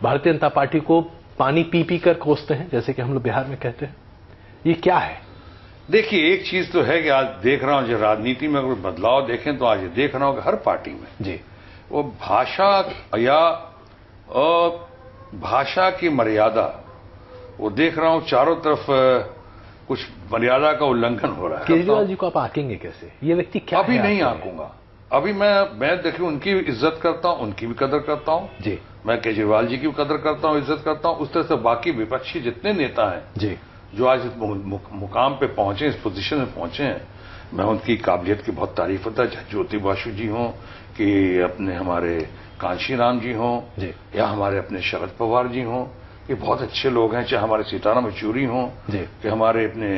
Bharatiya Janata party को पानी P P कर कोसते हैं, जैसे कि हम लोग बिहार में कहते हैं। ये क्या है? देखिए, एक चीज तो है कि आज देख रहा हूं, जो राजनीति में अगर बदलाव देखें तो आज ये देख रहा हूं कि हर पार्टी में जी वो भाषा या भाषा की मर्यादा, वो देख रहा हूं चारों तरफ कुछ मर्यादा का उल्लंघन हो रहा है। केजरीवाल जी को आप आंकेंगे कैसे? ये व्यक्ति क्या अभी है? नहीं आंकूंगा। अभी मैं देखिए उनकी इज्जत करता हूं, उनकी भी कदर करता हूं जी। मैं केजरीवाल जी की भी कदर करता हूं, इज्जत करता हूं। उस तरह से बाकी विपक्षी जितने नेता हैं जी, जो आज इस मुकाम पे पहुंचे, इस पोजीशन में पहुंचे हैं, मैं उनकी काबिलियत की बहुत तारीफ होता है। चाहे ज्योति बासु जी हों कि अपने हमारे कांशीराम जी हों या हमारे अपने शरद पवार जी हों, ये बहुत अच्छे लोग हैं। चाहे हमारे सीताराम येचुरी हों कि हमारे अपने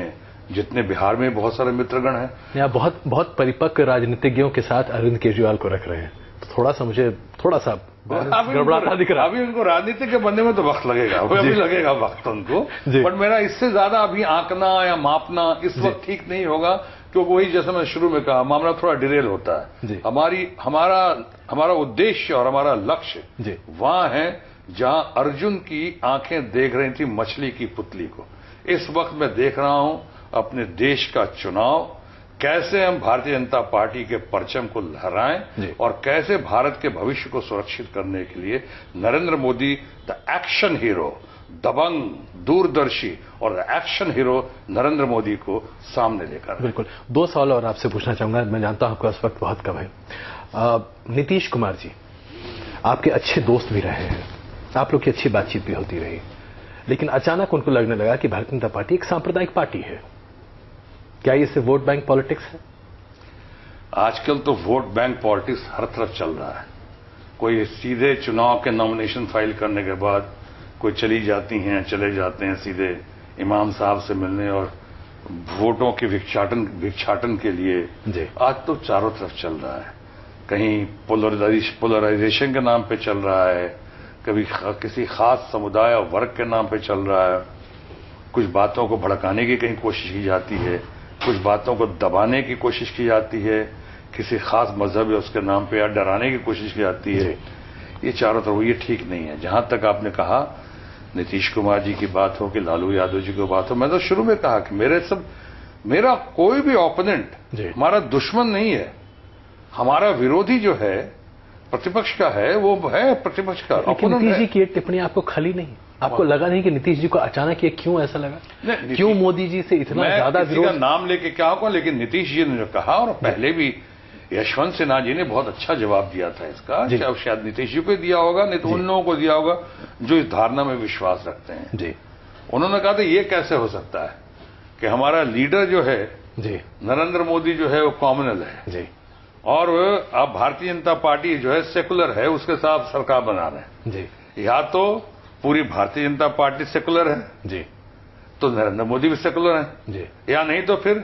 जितने बिहार में बहुत सारे मित्रगण हैं। या बहुत बहुत परिपक्व राजनीतिज्ञों के साथ अरविंद केजरीवाल को रख रहे हैं, तो थोड़ा सा मुझे गड़बड़ाता दिख रहा है। अभी उनको राजनीति के बनने में तो वक्त लगेगा, अभी लगेगा वक्त उनको। बट मेरा इससे ज्यादा अभी आंकना या मापना इस वक्त ठीक नहीं होगा, क्योंकि वही जैसे मैंने शुरू में कहा, मामला थोड़ा डिरेल होता है। हमारा उद्देश्य और हमारा लक्ष्य वहां है जहां अर्जुन की आंखें देख रही थी मछली की पुतली को। इस वक्त मैं देख रहा हूं अपने देश का चुनाव, कैसे हम भारतीय जनता पार्टी के परचम को लहराएं और कैसे भारत के भविष्य को सुरक्षित करने के लिए Narendra Modi the action hero, दबंग, दूरदर्शी और the action hero Narendra Modi को सामने लेकर। बिल्कुल। 2 सवाल और आपसे पूछना चाहूंगा, मैं जानता हूं आपका इस वक्त बहुत कम है। नीतीश कुमार जी आपके अच्छे दोस्त भी रहे हैं, आप लोग की अच्छी बातचीत भी होती रही, लेकिन अचानक उनको लगने लगा कि भारतीय जनता पार्टी एक सांप्रदायिक पार्टी है। क्या ये सिर्फ वोट बैंक पॉलिटिक्स है? आजकल तो वोट बैंक पॉलिटिक्स हर तरफ चल रहा है। कोई सीधे चुनाव के नॉमिनेशन फाइल करने के बाद कोई चली जाती हैं, चले जाते हैं सीधे इमाम साहब से मिलने और वोटों के भिक्षाटन के लिए। आज तो चारों तरफ चल रहा है। कहीं पोलराइजेशन के नाम पे चल रहा है, कभी किसी खास समुदाय और वर्ग के नाम पे चल रहा है, कुछ बातों को भड़काने की कहीं कोशिश की जाती है, कुछ बातों को दबाने की कोशिश की जाती है, किसी खास मजहब या उसके नाम पे या डराने की कोशिश की जाती है। ये चारों तरफ, ये ठीक नहीं है। जहां तक आपने कहा नीतीश कुमार जी की बात हो कि लालू यादव जी की बात हो, मैं तो शुरू में कहा कि मेरा कोई भी ओपोनेंट हमारा दुश्मन नहीं है। हमारा विरोधी जो है प्रतिपक्ष का है, वो है प्रतिपक्ष का। लेकिन नीतीश जी की टिप्पणी आपको खली नहीं? आपको लगा नहीं कि नीतीश जी को अचानक ये क्यों ऐसा लगा? क्यों मोदी जी से इतना ज्यादा विरोध? नाम लेके क्या होगा, लेकिन नीतीश जी ने जो कहा, और पहले भी यशवंत सिन्हा जी ने बहुत अच्छा जवाब दिया था इसका, शायद नीतीश जी को दिया होगा, नहीं तो उन लोगों को दिया होगा जो इस धारणा में विश्वास रखते हैं। उन्होंने कहा था ये कैसे हो सकता है कि हमारा लीडर जो है नरेंद्र मोदी जो है वो कॉम्युनल है और अब भारतीय जनता पार्टी जो है सेकुलर है, उसके साथ सरकार बना रहे हैं। या तो पूरी भारतीय जनता पार्टी सेकुलर है तो नरेंद्र मोदी भी सेकुलर है, या नहीं तो फिर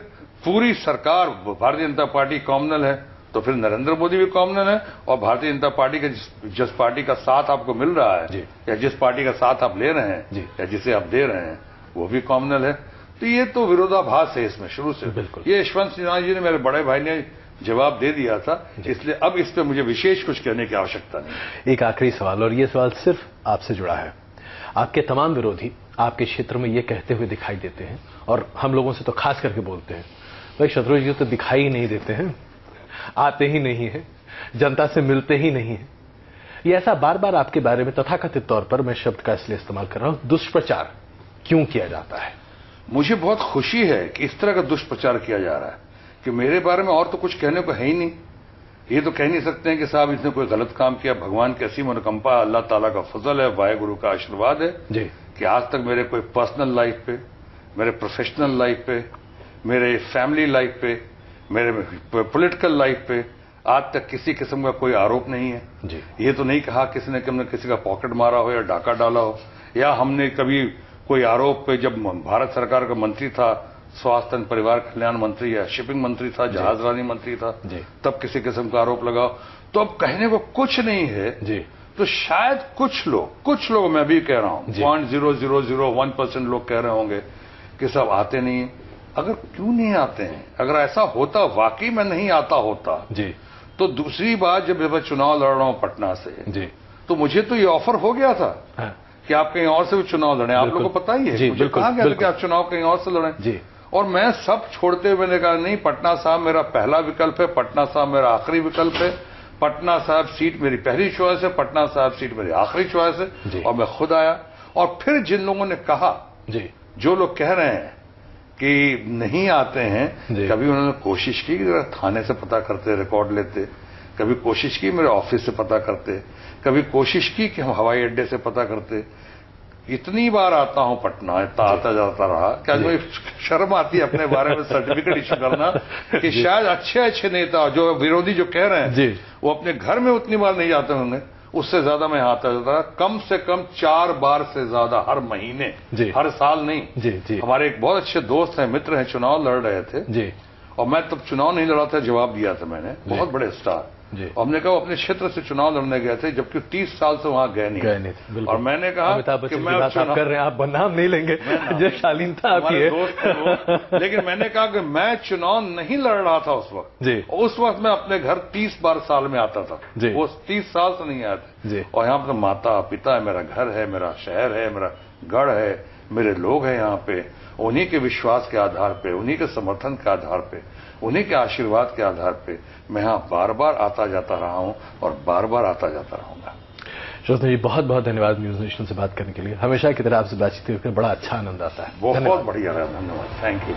पूरी सरकार भारतीय जनता पार्टी कॉम्युनल है तो फिर नरेंद्र मोदी भी कॉम्युनल है, और भारतीय जनता पार्टी के जिस पार्टी का साथ आपको मिल रहा है या जिस पार्टी का साथ आप ले रहे हैं या जिसे आप दे रहे हैं वो भी कॉम्युनल है। तो ये तो विरोधाभास है इसमें शुरू से। ये यशवंत सिन्हा जी ने, मेरे बड़े भाई ने जवाब दे दिया था, इसलिए अब इस पे मुझे विशेष कुछ कहने की आवश्यकता नहीं। एक आखिरी सवाल, और ये सवाल सिर्फ आपसे जुड़ा है। आपके तमाम विरोधी आपके क्षेत्र में ये कहते हुए दिखाई देते हैं, और हम लोगों से तो खास करके बोलते हैं, भाई शत्रुघ्न जी तो दिखाई ही नहीं देते हैं, आते ही नहीं है, जनता से मिलते ही नहीं है। ये ऐसा बार बार आपके बारे में तथाकथित तौर पर, मैं शब्द का इसलिए इस्तेमाल कर रहा हूं, दुष्प्रचार क्यों किया जाता है? मुझे बहुत खुशी है कि इस तरह का दुष्प्रचार किया जा रहा है कि मेरे बारे में और तो कुछ कहने को है ही नहीं। ये तो कह नहीं सकते हैं कि साहब इसने कोई गलत काम किया। भगवान की असीम अनुकंपा, अल्लाह ताला का फजल है, वाहेगुरु का आशीर्वाद है कि आज तक मेरे कोई पर्सनल लाइफ पे, मेरे प्रोफेशनल लाइफ पे, मेरे फैमिली लाइफ पे, मेरे पॉलिटिकल लाइफ पे आज तक किसी किस्म का कोई आरोप नहीं है। ये तो नहीं कहा किसी ने कि हमने किसी का पॉकेट मारा हो या डाका डाला हो, या हमने कभी कोई आरोप पे, जब भारत सरकार का मंत्री था, स्वास्थ्य एवं परिवार कल्याण मंत्री या शिपिंग मंत्री था, जहाजरानी मंत्री था, तब किसी किस्म का आरोप लगाओ। तो अब कहने को कुछ नहीं है। तो शायद कुछ लोग मैं भी कह रहा हूं 0.0001% लोग कह रहे होंगे कि सब आते नहीं है। अगर क्यों नहीं आते हैं? अगर ऐसा होता, वाकई में नहीं आता होता, तो दूसरी बार जब मैं चुनाव लड़ रहा हूं पटना से, तो मुझे तो ये ऑफर हो गया था हाँ। कि आप कहीं और से भी चुनाव लड़ें। आप लोगों को पता ही है, जी, मुझे कहा गया था कि आप चुनाव कहीं और से लड़ें जी। और मैं सब छोड़ते हुए मैंने कहा नहीं, पटना साहब मेरा पहला विकल्प है, पटना साहब मेरा आखिरी विकल्प है, पटना साहब सीट मेरी पहली चॉइस है, पटना साहब सीट मेरी आखिरी चॉइस है। और मैं खुद आया। और फिर जिन लोगों ने कहा, जी, जो लोग कह रहे हैं कि नहीं आते हैं, कभी उन्होंने कोशिश की कि जरा थाने से पता करते, रिकॉर्ड लेते, कभी कोशिश की मेरे ऑफिस से पता करते, कभी कोशिश की कि हम हवाई अड्डे से पता करते। इतनी बार आता हूं पटना, इतना आता जाता रहा कि आज मुझे शर्म आती है अपने बारे में सर्टिफिकेट इश्यू करना कि शायद अच्छे नेता जो विरोधी जो कह रहे हैं वो अपने घर में उतनी बार नहीं जाते होंगे, उससे ज्यादा मैं आता जाता रहा। कम से कम 4 बार से ज्यादा हर महीने, हर साल नहीं। जी। हमारे एक बहुत अच्छे दोस्त हैं, मित्र हैं, चुनाव लड़ रहे थे जी। और मैं तब चुनाव नहीं लड़ा था, जवाब दिया था मैंने, बहुत बड़े स्टार। और हमने कहा अपने क्षेत्र से चुनाव लड़ने गए थे, जबकि 30 साल से वहां गए नहीं। और मैंने कहा कि मैं चुनाव कर रहे हैं, आप नाम नहीं लेंगे, जो शालीनता आपकी है, दोस्त लेकिन मैंने कहा कि मैं चुनाव नहीं लड़ रहा था उस वक्त जी। उस वक्त मैं अपने घर 30 बार साल में आता था जी। वो 30 साल से नहीं आते जी। और यहाँ पर माता पिता है, मेरा घर है, मेरा शहर है, मेरा गढ़ है, मेरे लोग हैं यहाँ पे। उन्हीं के विश्वास के आधार पे, उन्हीं के समर्थन के आधार पे, उन्हीं के आशीर्वाद के आधार पे मैं यहाँ बार बार आता जाता रहा हूँ और बार बार आता जाता रहूंगा। श्रोता जी, बहुत बहुत धन्यवाद न्यूज नेशन से बात करने के लिए। हमेशा की तरह आपसे बातचीत करके बड़ा अच्छा आनंद आता है। बहुत बढ़िया रहा, धन्यवाद। Thank you.